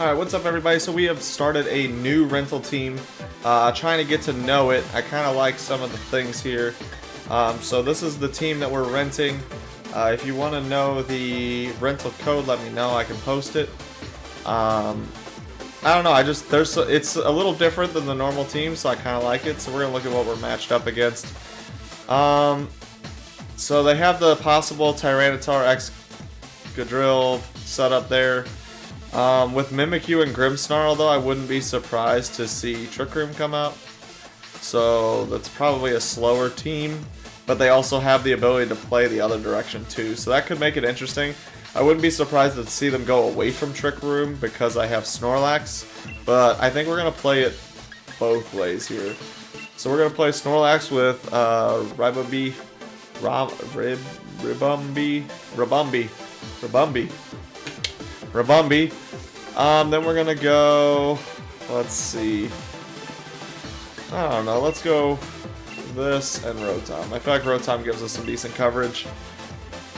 Alright, what's up everybody? So we have started a new rental team, trying to get to know it. I kind of like some of the things here. So this is the team that we're renting. If you want to know the rental code, let me know. I can post it. I don't know, it's a little different than the normal team, so I kind of like it. So we're going to look at what we're matched up against. So they have the possible Tyranitar Excadrill set up there. With Mimikyu and Grimmsnarl, though, I wouldn't be surprised to see Trick Room come out. So that's probably a slower team, but they also have the ability to play the other direction too. So that could make it interesting. I wouldn't be surprised to see them go away from Trick Room because I have Snorlax, but I think we're going to play it both ways here. So we're going to play Snorlax with Ribombee, Ribombee. Then we're gonna go, let's see, I don't know, let's go this and Rotom. I feel like Rotom gives us some decent coverage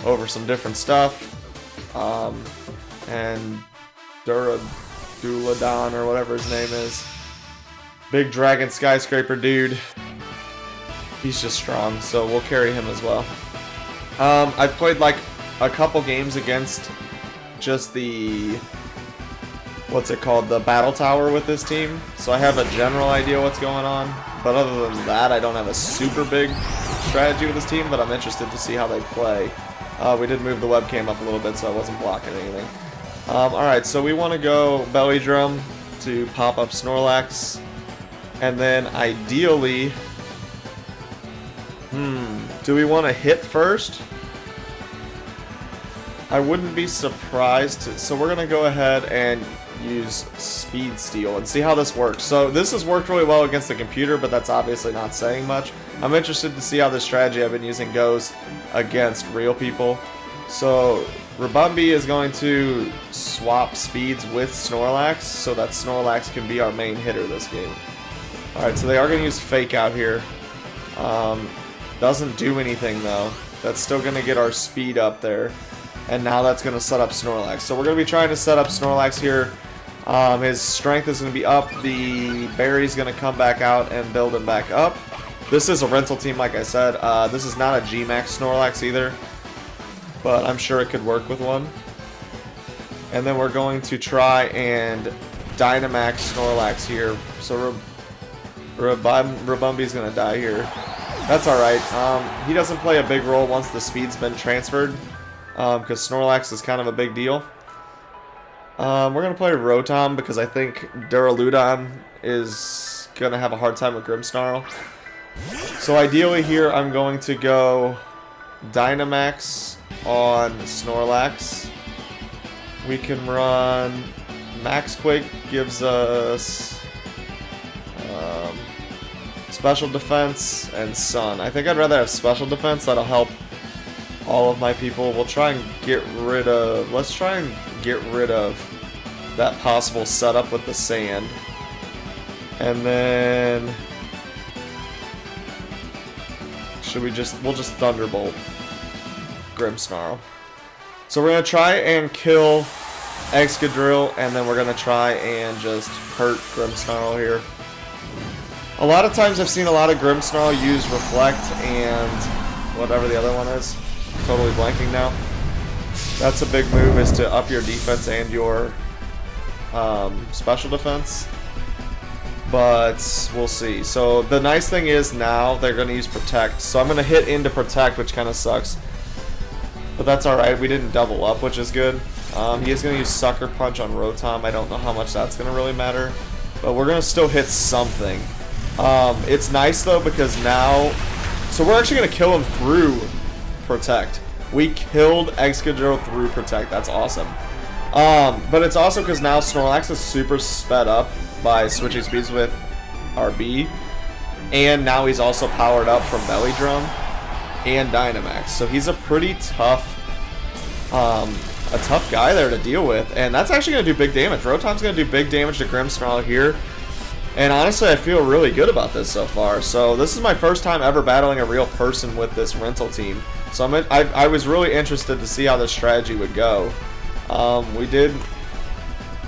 over some different stuff. And Duladon, or whatever his name is, big dragon skyscraper dude, he's just strong, so we'll carry him as well. I've played like a couple games against just the, what's it called, the battle tower with this team, so I have a general idea what's going on, but other than that I don't have a super big strategy with this team, but I'm interested to see how they play. We did move the webcam up a little bit so I wasn't blocking anything. Alright, so we want to go Belly Drum to pop up Snorlax, and then ideally, do we want to hit first? I wouldn't be surprised. So we're going to go ahead and use Speed Steal and see how this works. So this has worked really well against the computer, but that's obviously not saying much. I'm interested to see how this strategy I've been using goes against real people. So Ribombee is going to swap speeds with Snorlax so that Snorlax can be our main hitter this game. Alright, so they are going to use Fake Out here. Doesn't do anything though. That's still going to get our speed up there. And now that's going to set up Snorlax. So we're going to be trying to set up Snorlax here. His strength is going to be up. The berry's going to come back out and build him back up. This is a rental team, like I said. This is not a G-Max Snorlax either, but I'm sure it could work with one. And then we're going to try and Dynamax Snorlax here. So Ribombee's going to die here. That's alright. He doesn't play a big role once the speed's been transferred, because Snorlax is kind of a big deal. We're going to play Rotom because I think Duraludon is going to have a hard time with Grimmsnarl. So ideally here I'm going to go Dynamax on Snorlax. We can run Max Quake, gives us Special Defense and Sun. I think I'd rather have Special Defense. That'll help all of my people. We'll try and get rid of, let's try and get rid of that possible setup with the sand. And then we'll just Thunderbolt Grimmsnarl. So we're going to try and kill Excadrill, and then we're going to try and just hurt Grimmsnarl here. A lot of times I've seen a lot of Grimmsnarl use Reflect and whatever the other one is. Totally blanking now. That's a big move, is to up your defense and your special defense. But we'll see. So the nice thing is now they're going to use Protect. So I'm going to hit into Protect, which kind of sucks. But that's alright. We didn't double up, which is good. He is going to use Sucker Punch on Rotom. I don't know how much that's going to really matter. But we're going to still hit something. It's nice though because now, so we're actually going to kill him through Protect. We killed Excadrill through Protect. That's awesome. But it's also because now Snorlax is super sped up by switching speeds with RB, and now he's also powered up from Belly Drum and Dynamax. So he's a pretty tough, a tough guy there to deal with, and that's actually going to do big damage. Rotom's going to do big damage to Grimmsnarl here. And honestly, I feel really good about this so far. So this is my first time ever battling a real person with this rental team. So I was really interested to see how this strategy would go. We did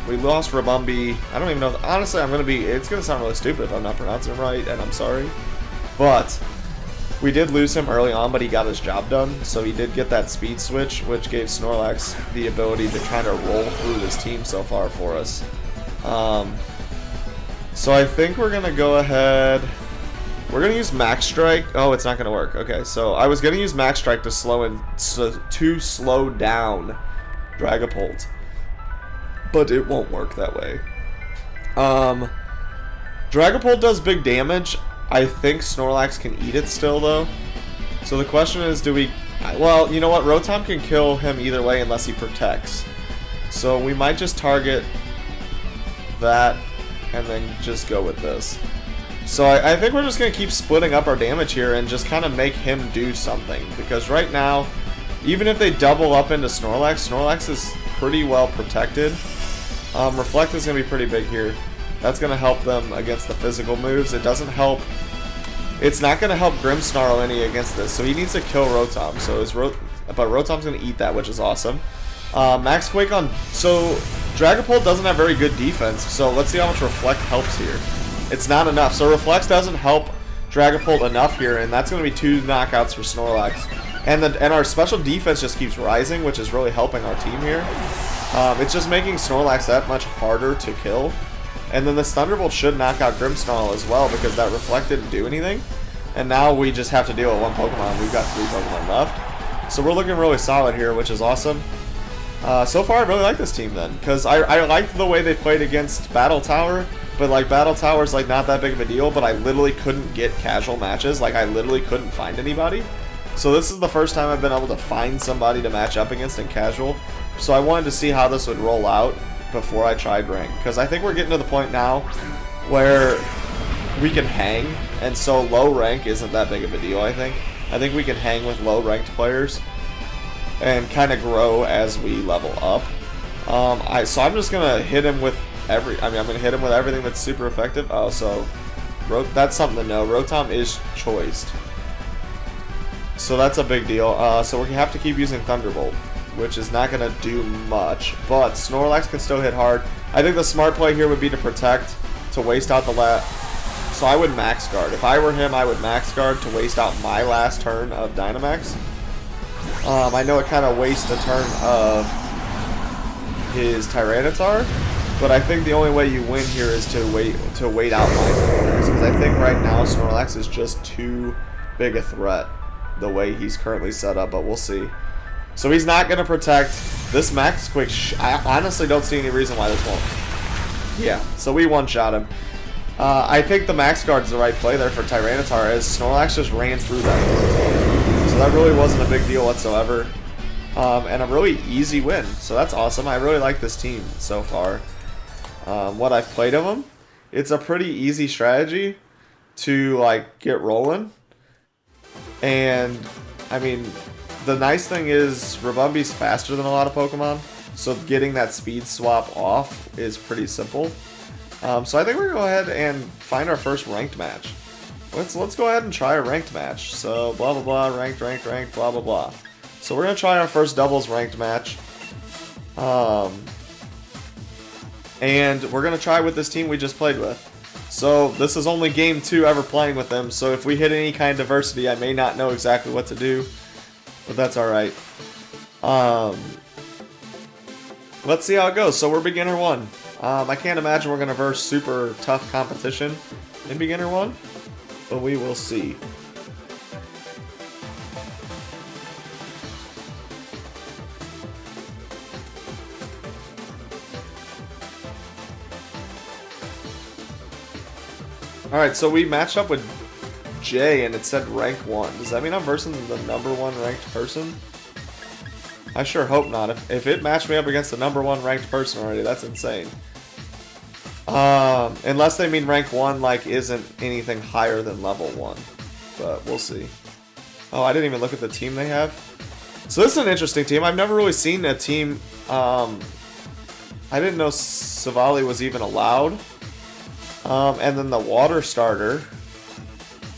We lost Rabumbi. I don't even know. Honestly, it's going to sound really stupid if I'm not pronouncing it right, and I'm sorry. But we did lose him early on, but he got his job done. So he did get that speed switch, which gave Snorlax the ability to kind of roll through this team so far for us. So I think we're going to go ahead. We're going to use Max Strike. Oh, it's not going to work. Okay, so I was going to use Max Strike to slow down Dragapult, but it won't work that way. Dragapult does big damage. I think Snorlax can eat it still, though. So the question is, do we... Well, you know what? Rotom can kill him either way unless he protects. So we might just target that and then just go with this. So I think we're just going to keep splitting up our damage here and just kind of make him do something. Because right now, even if they double up into Snorlax, Snorlax is pretty well protected. Reflect is going to be pretty big here. That's going to help them against the physical moves. It doesn't help... It's not going to help Grimmsnarl any against this. So he needs to kill Rotom. But Rotom's going to eat that, which is awesome. Max Quake on... So Dragapult doesn't have very good defense. So let's see how much Reflect helps here. It's not enough. So Reflex doesn't help Dragapult enough here, and that's going to be 2 knockouts for Snorlax. And our special defense just keeps rising, which is really helping our team here. It's just making Snorlax that much harder to kill. And then this Thunderbolt should knock out Grimmsnarl as well, because that Reflect didn't do anything. And now we just have to deal with 1 Pokemon. We've got 3 Pokemon left. So we're looking really solid here, which is awesome. So far, I really like this team then, because I liked the way they played against Battle Tower. But like Battle Tower's like not that big of a deal, but I literally couldn't get casual matches. Like I literally couldn't find anybody. So this is the first time I've been able to find somebody to match up against in casual. So I wanted to see how this would roll out before I tried rank. Because I think we're getting to the point now where we can hang. And so low rank isn't that big of a deal, I think. I think we can hang with low ranked players and kind of grow as we level up. So I'm just going to hit him with I'm going to hit him with everything that's super effective. Oh, so that's something to know. Rotom is choiced. So that's a big deal. So we have to keep using Thunderbolt, which is not going to do much. But Snorlax can still hit hard. I think the smart play here would be to protect, to waste out the last... So I would Max Guard. If I were him, I would Max Guard to waste out my last turn of Dynamax. I know it kind of wastes a turn of his Tyranitar. But I think the only way you win here is to wait out my turns, because I think right now Snorlax is just too big a threat the way he's currently set up, but we'll see. So he's not going to protect. This Max Quick, I honestly don't see any reason why this won't. Yeah, so we one-shot him. I think the Max Guard's the right play there for Tyranitar, as Snorlax just ran through that. So that really wasn't a big deal whatsoever. And a really easy win, so that's awesome. I really like this team so far. What I've played of them, it's a pretty easy strategy to like get rolling. And I mean, the nice thing is Rabumbi's faster than a lot of Pokemon, so getting that speed swap off is pretty simple. So I think we're gonna go ahead and find our first ranked match. Let's go ahead and try a ranked match. So blah blah blah, ranked, blah blah blah. So we're gonna try our first doubles ranked match. And we're going to try with this team we just played with. So this is only game 2 ever playing with them, so if we hit any kind of adversity, I may not know exactly what to do. But that's alright. Let's see how it goes. So we're beginner 1. I can't imagine we're going to verse super tough competition in beginner 1, but we will see. Alright, so we matched up with Jay and it said rank 1. Does that mean I'm versing the number 1 ranked person? I sure hope not. If it matched me up against the number 1 ranked person already, that's insane. Unless they mean rank 1 like isn't anything higher than level 1. But we'll see. Oh, I didn't even look at the team they have. So this is an interesting team. I've never really seen a team... I didn't know Savali was even allowed. And then the water starter.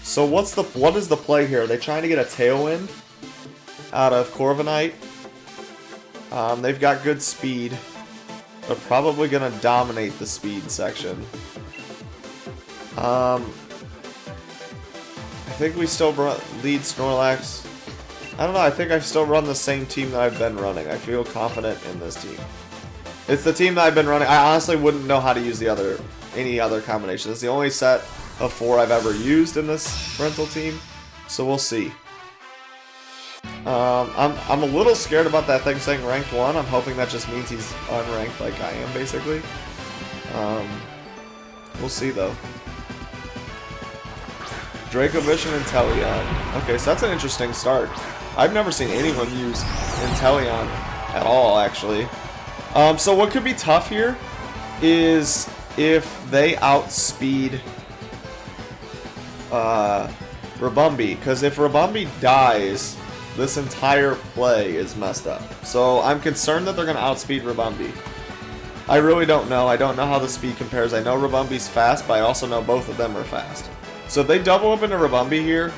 So what is the play here? Are they trying to get a Tailwind out of Corviknight? They've got good speed. They're probably going to dominate the speed section. I think we still lead Snorlax. I don't know, I think I still run the same team that I've been running. I feel confident in this team. It's the team that I've been running. I honestly wouldn't know how to use any other combination. It's the only set of 4 I've ever used in this rental team. So we'll see. I'm a little scared about that thing saying ranked 1. I'm hoping that just means he's unranked like I am, basically. We'll see, though. Dracovish and Inteleon. Okay, so that's an interesting start. I've never seen anyone use Inteleon at all, actually. So what could be tough here is if they outspeed Ribombee. Because if Ribombee dies, this entire play is messed up. So I'm concerned that they're going to outspeed Ribombee. I really don't know. I don't know how the speed compares. I know Ribombee's fast, but I also know both of them are fast. So if they double up into Ribombee here,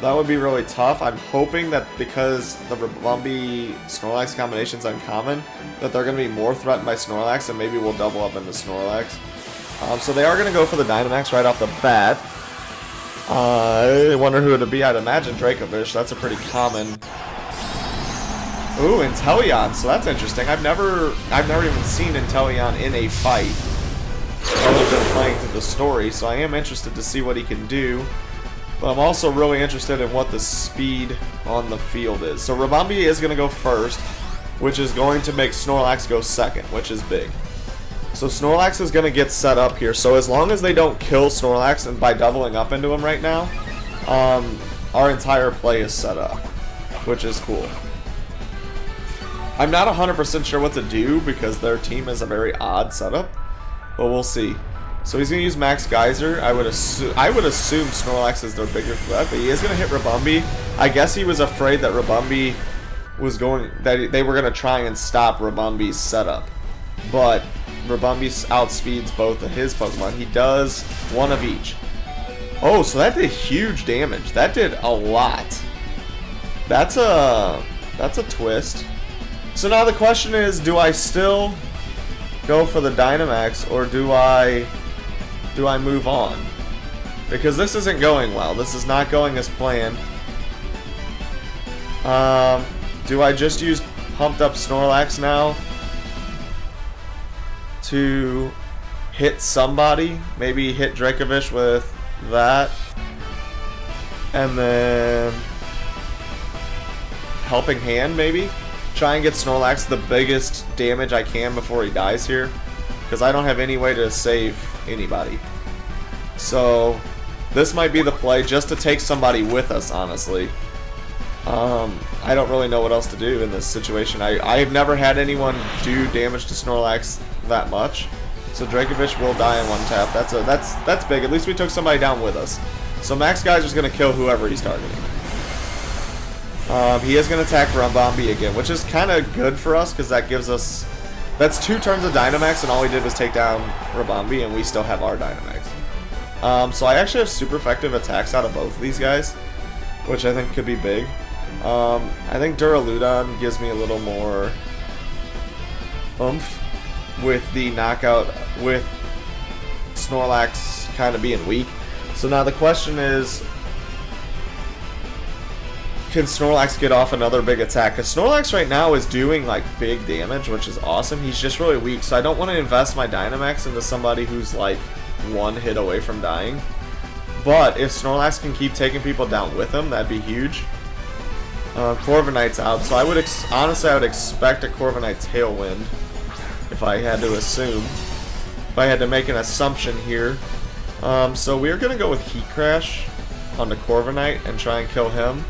that would be really tough. I'm hoping that because the Ribombee Snorlax combination is uncommon, that they're going to be more threatened by Snorlax, and maybe we'll double up into Snorlax. So they are going to go for the Dynamax right off the bat. I wonder who it would be. I'd imagine Dracovish. That's a pretty common. Ooh, Inteleon. So that's interesting. I've never even seen Inteleon in a fight other than playing through the story. So I am interested to see what he can do. But I'm also really interested in what the speed on the field is. So Ribombee is going to go first, which is going to make Snorlax go second, which is big. So Snorlax is going to get set up here. So as long as they don't kill Snorlax and by doubling up into him right now, our entire play is set up, which is cool. I'm not 100% sure what to do because their team is a very odd setup, but we'll see. So he's going to use Max Geyser. I would assume Snorlax is their bigger threat, but he is going to hit Ribombee. I guess he was afraid that Ribombee was that they were going to try and stop Ribombee's setup, but Ribombee outspeeds both of his Pokemon. He does one of each. Oh, so that did huge damage. That did a lot. That's a twist. So now the question is, do I still go for the Dynamax or do I move on? Because this isn't going well. This is not going as planned. Do I just use pumped up Snorlax now to hit somebody? Maybe hit Dracovish with that. And then Helping Hand, maybe? Try and get Snorlax the biggest damage I can before he dies here. Because I don't have any way to save anybody. So this might be the play just to take somebody with us, honestly. I don't really know what else to do in this situation. I've never had anyone do damage to Snorlax that much. So Dracovish will die in one tap. That's big. At least we took somebody down with us. So Max Geyser's going to kill whoever he's targeting. He is going to attack Ribombee again, which is kind of good for us because that gives us... That's 2 turns of Dynamax, and all we did was take down Ribombee, and we still have our Dynamax. So I actually have super effective attacks out of both of these guys, which I think could be big. I think Duraludon gives me a little more oomph with the knockout, with Snorlax kind of being weak. So now the question is, can Snorlax get off another big attack? Because Snorlax right now is doing like big damage, which is awesome. He's just really weak, so I don't want to invest my Dynamax into somebody who's like 1 hit away from dying. But if Snorlax can keep taking people down with him, that'd be huge. Corviknight's out, so I would honestly I would expect a Corviknight Tailwind if I had to assume. If I had to make an assumption here. So we're going to go with Heat Crash on the Corviknight and try and kill him.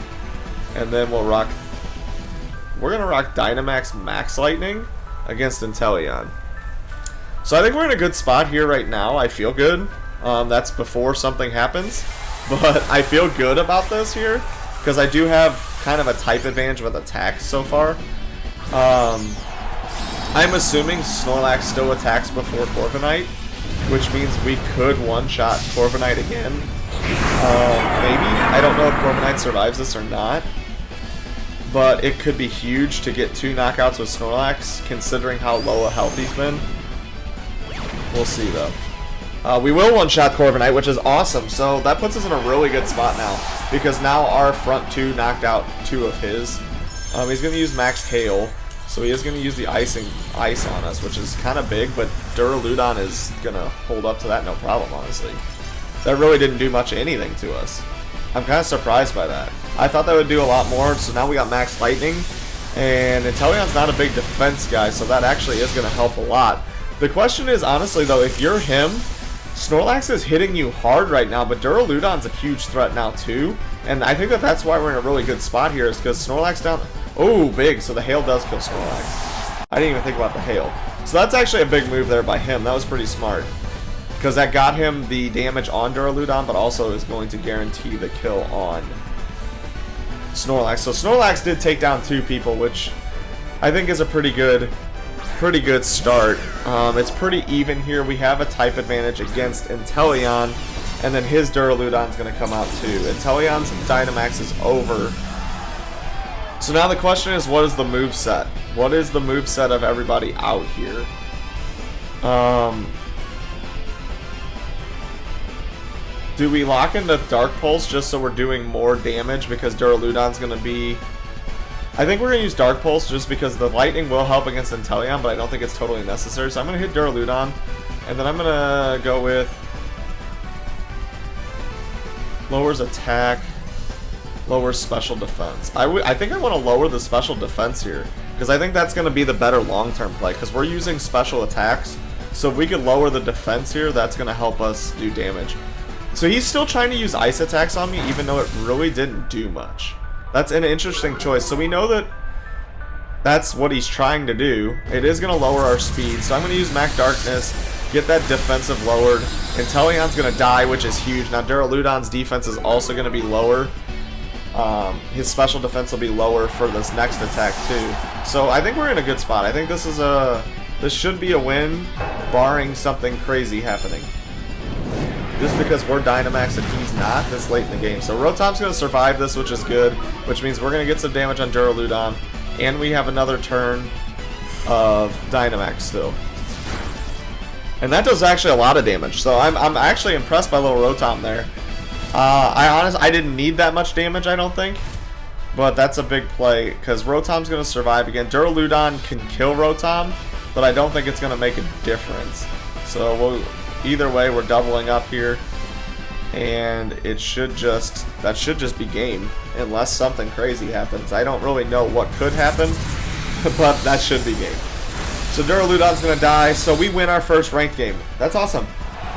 And then we're going to rock Dynamax Max Lightning against Inteleon. So I think we're in a good spot here right now. I feel good. That's before something happens. But I feel good about this here because I do have kind of a type advantage with attacks so far. I'm assuming Snorlax still attacks before Corviknight, which means we could one-shot Corviknight again. Maybe. I don't know if Corviknight survives this or not. but it could be huge to get 2 knockouts with Snorlax, considering how low a health he's been. We'll see, though. We will one-shot Corviknight, which is awesome, so that puts us in a really good spot now, because now our front 2 knocked out 2 of his. He's going to use Max Hail, so he is going to use the ice on us, which is kind of big, but Duraludon is going to hold up to that no problem, honestly. That really didn't do much of anything to us. I'm kind of surprised by that. I thought that would do a lot more, so now we got Max Lightning, and Inteleon's not a big defense guy, so that actually is going to help a lot. The question is, honestly, though, if you're him, Snorlax is hitting you hard right now, but Duraludon's a huge threat now, too, and I think that that's why we're in a really good spot here, is because Snorlax down... Oh, big, so the Hail does kill Snorlax. I didn't even think about the Hail. So that's actually a big move there by him. That was pretty smart. Because that got him the damage on Duraludon, but also is going to guarantee the kill on Snorlax. So Snorlax did take down 2 people, which I think is a pretty good start. It's pretty even here. We have a type advantage against Inteleon, and then his Duraludon's going to come out too. Inteleon's Dynamax is over. So now the question is, what is the moveset? What is the moveset of everybody out here? Do we lock into Dark Pulse just so we're doing more damage because Duraludon's going to be... I think we're going to use Dark Pulse just because the Lightning will help against Inteleon, but I don't think it's totally necessary. So I'm going to hit Duraludon, and then I'm going to go with... Lowers attack, lowers special defense. I think I want to lower the special defense here, because I think that's going to be the better long-term play, because we're using special attacks. So if we could lower the defense here, that's going to help us do damage. So he's still trying to use ice attacks on me, even though it really didn't do much. That's an interesting choice. So we know that that's what he's trying to do. It is going to lower our speed. So I'm going to use Mac Darkness, get that defensive lowered. Inteleon's going to die, which is huge. Now Duraludon's defense is also going to be lower. His special defense will be lower for this next attack too. So I think we're in a good spot. I think this should be a win, barring something crazy happening. Just because we're Dynamax and he's not this late in the game. So Rotom's going to survive this, which is good, which means we're going to get some damage on Duraludon, and we have another turn of Dynamax still. And that does actually a lot of damage, so I'm actually impressed by little Rotom there. I didn't need that much damage, I don't think, but that's a big play, because Rotom's going to survive again. Duraludon can kill Rotom, but I don't think it's going to make a difference. So either way, we're doubling up here, and that should just be game, unless something crazy happens. I don't really know what could happen, but that should be game. So Duraludon's going to die, so we win our first ranked game. That's awesome.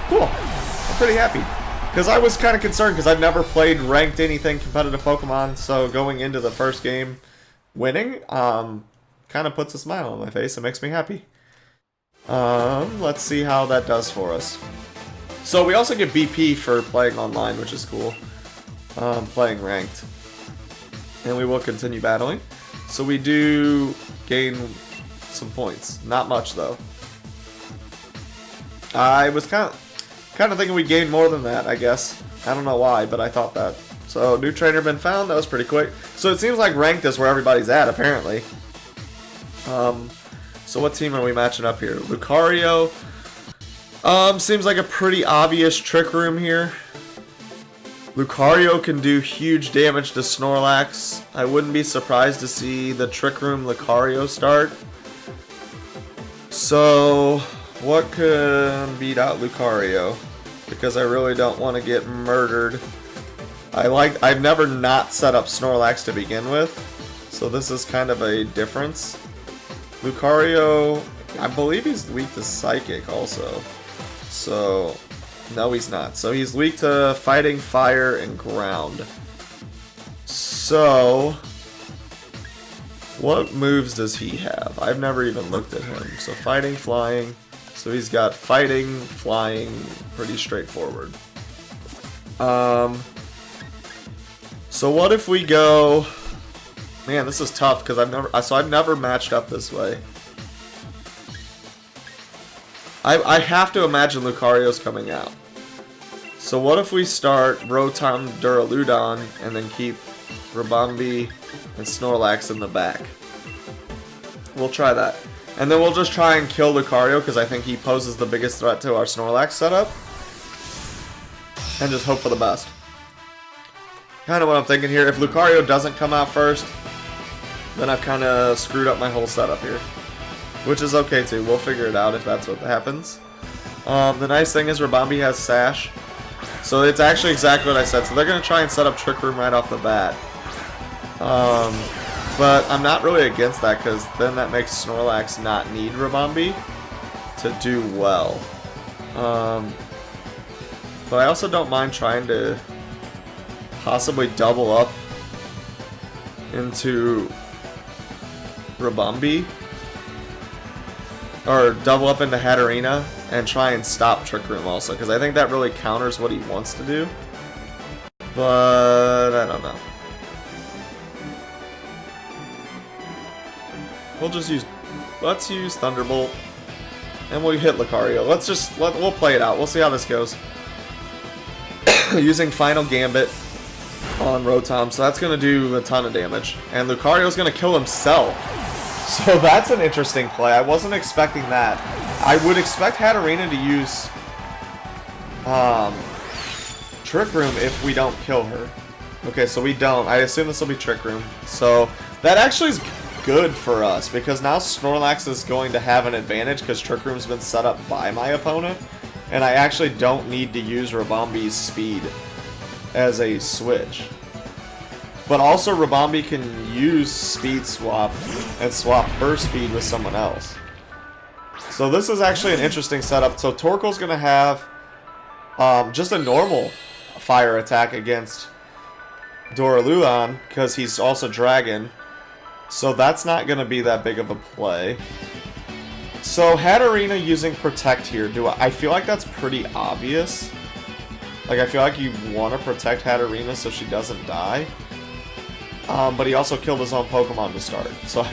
Cool. I'm pretty happy. Because I was kind of concerned, because I've never played ranked anything competitive Pokemon, so going into the first game winning kind of puts a smile on my face. It makes me happy. Let's see how that does for us. So we also get BP for playing online, which is cool. Playing ranked. And we will continue battling. So we do gain some points. Not much though. I was kind of thinking we'd gain more than that, I guess. I don't know why, but I thought that. So new trainer been found. That was pretty quick. So it seems like ranked is where everybody's at, apparently. So what team are we matching up here? Lucario. Seems like a pretty obvious Trick Room here. Lucario can do huge damage to Snorlax. I wouldn't be surprised to see the Trick Room Lucario start. So what could beat out Lucario? Because I really don't want to get murdered. I've never not set up Snorlax to begin with, so this is kind of a difference. Lucario, I believe he's weak to Psychic also. So, no he's not. So he's weak to Fighting, Fire, and Ground. So, what moves does he have? I've never even looked at him. So Fighting, Flying. So he's got Fighting, Flying, pretty straightforward. So what if we go... Man, this is tough because I've never matched up this way. I have to imagine Lucario's coming out. So what if we start Rotom, Duraludon, and then keep Ribombee, and Snorlax in the back. We'll try that. And then we'll just try and kill Lucario, because I think he poses the biggest threat to our Snorlax setup. And just hope for the best. Kind of what I'm thinking here. If Lucario doesn't come out first, then I've kind of screwed up my whole setup here. Which is okay too. We'll figure it out if that's what happens. The nice thing is Ribombee has Sash. So it's actually exactly what I said. So they're going to try and set up Trick Room right off the bat. But I'm not really against that, because then that makes Snorlax not need Ribombee to do well. But I also don't mind trying to possibly double up into Ribombee. Or double up into Hatterena and try and stop Trick Room also, because I think that really counters what he wants to do. But I don't know. Let's use Thunderbolt, and we'll hit Lucario. We'll play it out. We'll see how this goes. Using Final Gambit on Rotom, so that's going to do a ton of damage. And Lucario's going to kill himself. So that's an interesting play. I wasn't expecting that. I would expect Hatterena to use Trick Room if we don't kill her. Okay, so we don't. I assume this will be Trick Room. So that actually is good for us, because now Snorlax is going to have an advantage because Trick Room's been set up by my opponent. And I actually don't need to use Ribombee's speed as a switch. But also Ribombee can use Speed Swap and swap her speed with someone else. So this is actually an interesting setup. So Torkoal's going to have just a normal fire attack against Duraludon, because he's also Dragon. So that's not going to be that big of a play. So Hatterena using Protect here, I feel like that's pretty obvious. Like, I feel like you want to protect Hatterena so she doesn't die. But he also killed his own Pokemon to start. So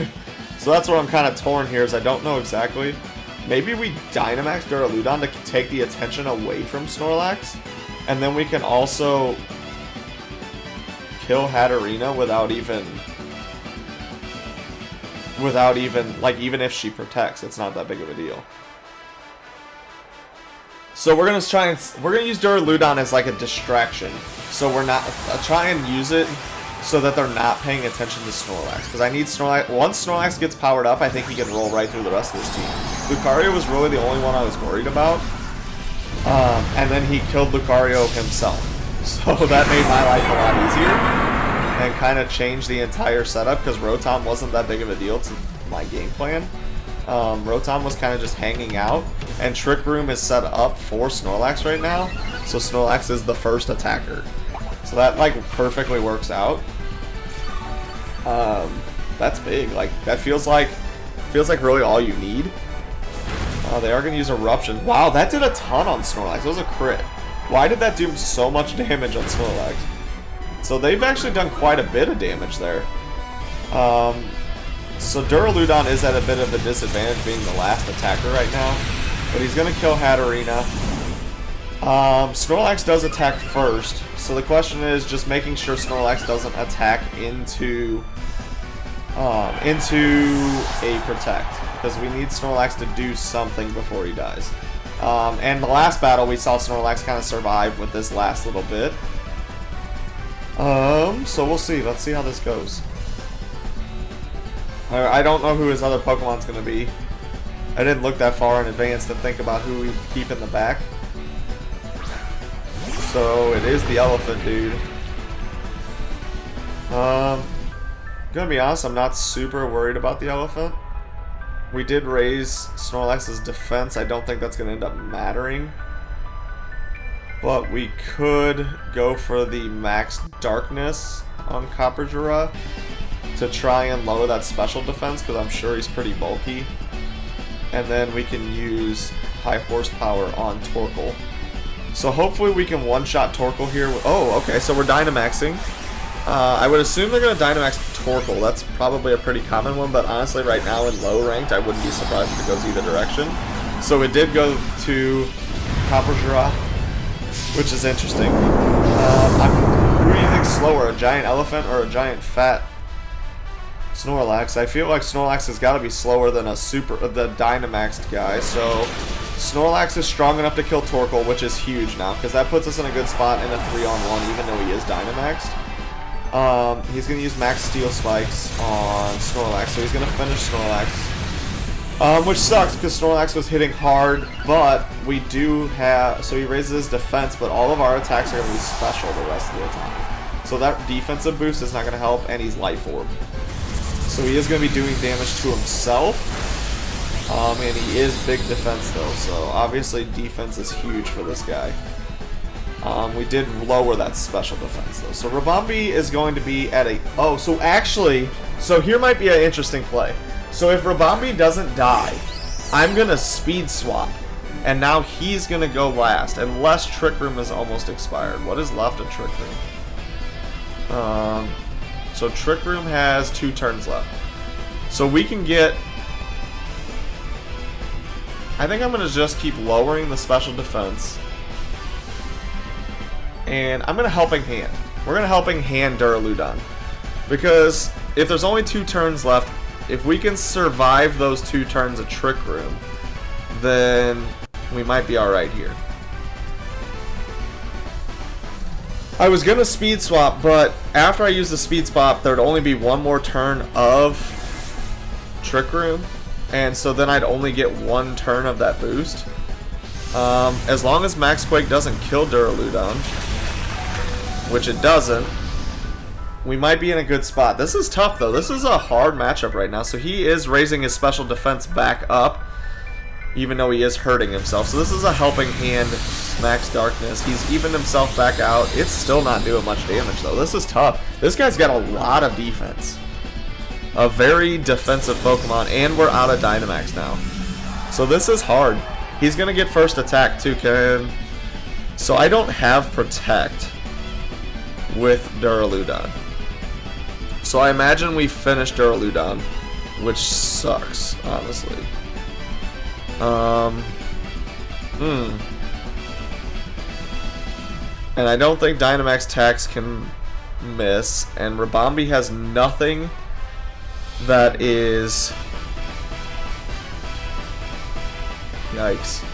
that's where I'm kind of torn here, is I don't know exactly. Maybe we Dynamax Duraludon to take the attention away from Snorlax. And then we can also kill Hatterena without even, like, even if she protects, it's not that big of a deal. So we're gonna use Duraludon as like a distraction. So we're not try and use it so that they're not paying attention to Snorlax, because I need Snorlax. Once Snorlax gets powered up, I think he can roll right through the rest of this team. Lucario was really the only one I was worried about, and then he killed Lucario himself. So that made my life a lot easier and kind of changed the entire setup, because Rotom wasn't that big of a deal to my game plan. Rotom was kind of just hanging out, and Trick Room is set up for Snorlax right now, so Snorlax is the first attacker. So that, like, perfectly works out. That's big. Like, that feels like really all you need. They are going to use Eruption. Wow, that did a ton on Snorlax. That was a crit. Why did that do so much damage on Snorlax? So they've actually done quite a bit of damage there. So Duraludon is at a bit of a disadvantage being the last attacker right now. But he's going to kill Hatterena. Snorlax does attack first. So the question is just making sure Snorlax doesn't attack into a Protect. Because we need Snorlax to do something before he dies. And the last battle we saw Snorlax kind of survive with this last little bit. So we'll see. Let's see how this goes. I don't know who his other Pokemon's going to be. I didn't look that far in advance to think about who we keep in the back. So it is the elephant dude. Gonna be honest, I'm not super worried about the elephant. We did raise Snorlax's defense. I don't think that's gonna end up mattering. But we could go for the max darkness on Copperajah to try and lower that special defense, because I'm sure he's pretty bulky. And then we can use high horsepower on Torkoal. So hopefully we can one-shot Torkoal here. Oh, okay, so we're Dynamaxing. I would assume they're going to Dynamax Torkoal. That's probably a pretty common one, but honestly right now in low ranked, I wouldn't be surprised if it goes either direction. So it did go to Copperajah, which is interesting. Who do you think's slower, a giant elephant or a giant fat Snorlax? I feel like Snorlax has got to be slower than the Dynamaxed guy, so Snorlax is strong enough to kill Torkoal, which is huge now, because that puts us in a good spot in a 3-on-1, even though he is Dynamaxed. He's going to use Max Steel Spikes on Snorlax, so he's going to finish Snorlax. Which sucks, because Snorlax was hitting hard, but we do have... So he raises his defense, but all of our attacks are going to be special the rest of the time. So that defensive boost is not going to help, and he's Life Orb. So he is going to be doing damage to himself. And he is big defense though, so obviously defense is huge for this guy. We did lower that special defense though. So Ribombee is going to be at a... Oh, so actually... So here might be an interesting play. So if Ribombee doesn't die, I'm going to speed swap. And now he's going to go last, unless Trick Room is almost expired. What is left of Trick Room? So Trick Room has 2 turns left. So we can get... I think I'm going to just keep lowering the special defense. And I'm going to Helping Hand. We're going to Helping Hand Duraludon. Because if there's only 2 turns left, if we can survive those 2 turns of Trick Room, then we might be alright here. I was going to speed swap, but after I use the speed swap, there'd only be 1 more turn of Trick Room. And so then I'd only get 1 turn of that boost. As long as Max Quake doesn't kill Duraludon, which it doesn't, we might be in a good spot. This is tough though. This is a hard matchup right now. So he is raising his special defense back up, even though he is hurting himself. So this is a Helping Hand Max Darkness. He's evened himself back out. It's still not doing much damage though. This is tough. This guy's got a lot of defense. A very defensive Pokemon, and we're out of Dynamax now. So this is hard. He's going to get first attack too, Karen. So I don't have Protect with Duraludon. So I imagine we finish Duraludon, which sucks, honestly. And I don't think Dynamax Tax can miss, and Ribombee has nothing that is... Yikes.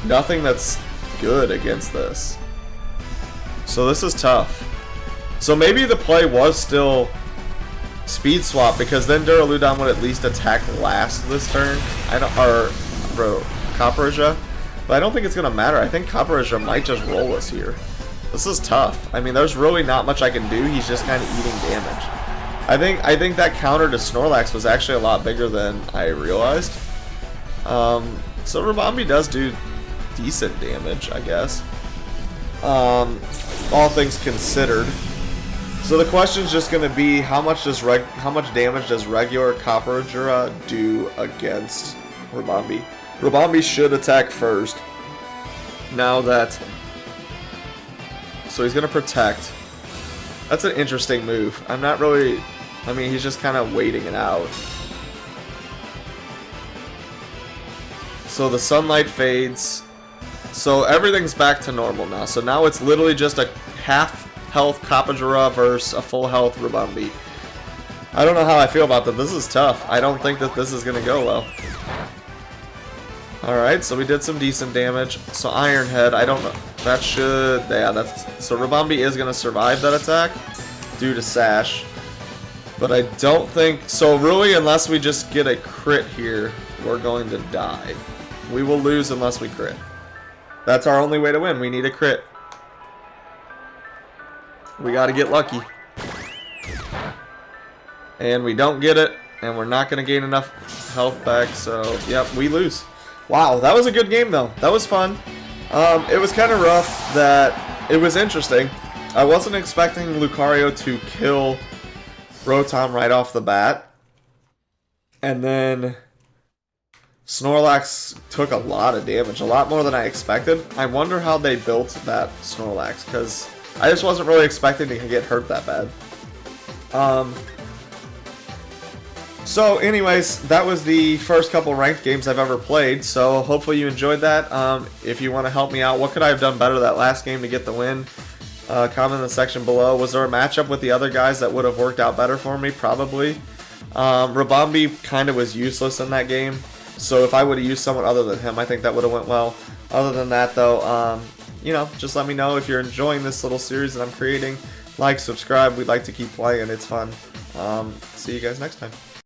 Nothing that's good against this. So this is tough. So maybe the play was still speed swap, because then Duraludon would at least attack last this turn. Or Copperajah. But I don't think it's going to matter. I think Copperajah might just roll us here. This is tough. I mean, there's really not much I can do. He's just kind of eating damage. I think that counter to Snorlax was actually a lot bigger than I realized. So Ribombee does do decent damage, I guess. All things considered. So the question is just going to be how much damage does regular Copperajah do against Ribombee? Ribombee should attack first. Now that... So he's going to Protect. That's an interesting move. I'm not really... I mean, he's just kind of waiting it out. So the sunlight fades. So everything's back to normal now. So now it's literally just a half health Copperajah versus a full health Ribombee. I don't know how I feel about that. This is tough. I don't think that this is going to go well. Alright, so we did some decent damage. So Iron Head, I don't know. That should... Yeah, that's... So Ribombee is going to survive that attack due to Sash. But I don't think... So really, unless we just get a crit here, we're going to die. We will lose unless we crit. That's our only way to win. We need a crit. We got to get lucky. And we don't get it. And we're not going to gain enough health back. So, yep, we lose. Wow, that was a good game, though. That was fun. It was kind of rough that... It was interesting. I wasn't expecting Lucario to kill Rotom right off the bat. And then Snorlax took a lot of damage, a lot more than I expected. I wonder how they built that Snorlax, because I just wasn't really expecting to get hurt that bad. So anyways, that was the first couple ranked games I've ever played, so hopefully you enjoyed that. If you want to help me out, what could I have done better that last game to get the win? Comment in the section below. Was there a matchup with the other guys that would have worked out better for me? Probably. Rabambi kind of was useless in that game, so if I would have used someone other than him, I think that would have went well. Other than that, though, you know, just let me know if you're enjoying this little series that I'm creating. Like, subscribe. We'd like to keep playing. It's fun. See you guys next time.